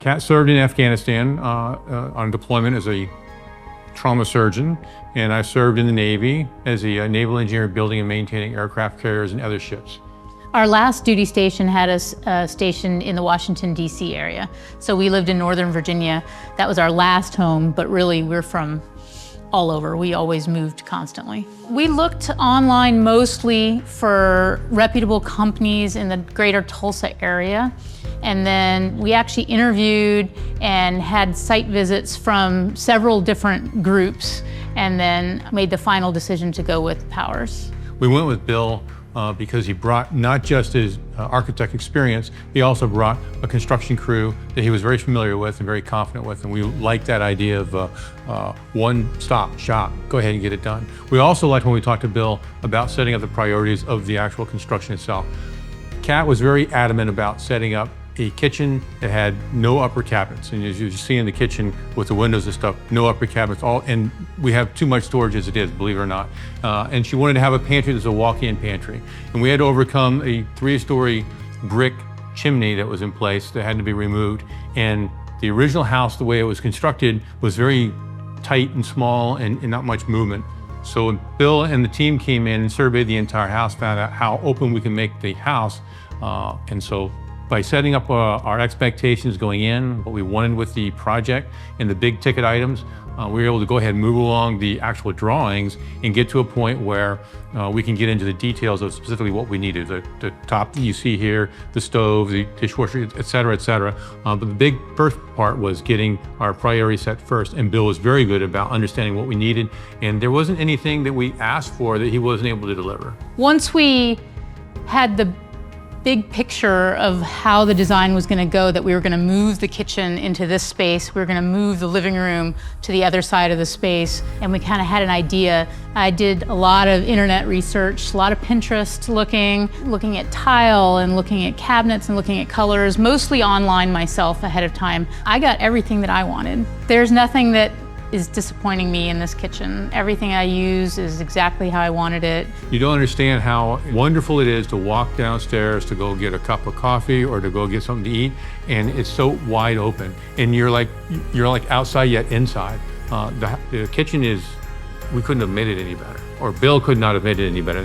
Kat served in Afghanistan on deployment as a trauma surgeon, and I served in the Navy as a naval engineer building and maintaining aircraft carriers and other ships. Our last duty station had us stationed in the Washington, D.C. area. So we lived in Northern Virginia. That was our last home, but really we're from all over. We always moved constantly. We looked online mostly for reputable companies in the greater Tulsa area. And then we actually interviewed and had site visits from several different groups and then made the final decision to go with Powers. We went with Bill because he brought not just his architect experience, he also brought a construction crew that he was very familiar with and very confident with, and we liked that idea of one-stop shop, go ahead and get it done. We also liked when we talked to Bill about setting up the priorities of the actual construction itself. Kat was very adamant about setting up a kitchen that had no upper cabinets, and as you see in the kitchen with the windows and stuff, no upper cabinets, and we have too much storage as it is, believe it or not. And she wanted to have a pantry that's a walk-in pantry, and we had to overcome a 3-story brick chimney that was in place that had to be removed. And the original house, the way it was constructed, was very tight and small and not much movement. So Bill and the team came in and surveyed the entire house, found out how open we can make the house, and so by setting up our expectations going in, what we wanted with the project and the big ticket items, we were able to go ahead and move along the actual drawings and get to a point where we can get into the details of specifically what we needed. The top that you see here, the stove, the dishwasher, et cetera, et cetera. But the big first part was getting our priority set first, and Bill was very good about understanding what we needed, and there wasn't anything that we asked for that he wasn't able to deliver. Once we had the big picture of how the design was going to go, that we were going to move the kitchen into this space, we were going to move the living room to the other side of the space, and we kind of had an idea. I did a lot of internet research, a lot of Pinterest looking at tile and looking at cabinets and looking at colors, mostly online myself ahead of time. I got everything that I wanted. There's nothing that is disappointing me in this kitchen. Everything I use is exactly how I wanted it. You don't understand how wonderful it is to walk downstairs to go get a cup of coffee or to go get something to eat, and it's so wide open, and you're like outside yet inside. The kitchen is, we couldn't have made it any better, or Bill could not have made it any better.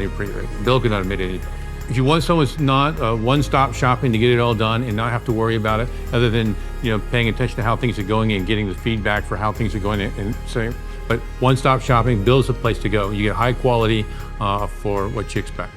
Bill could not have made it any better. If you want someone's not one-stop shopping to get it all done and not have to worry about it, other than paying attention to how things are going and getting the feedback for how things are going, and saying, but one-stop shopping, Bill's the place to go. You get high quality for what you expect.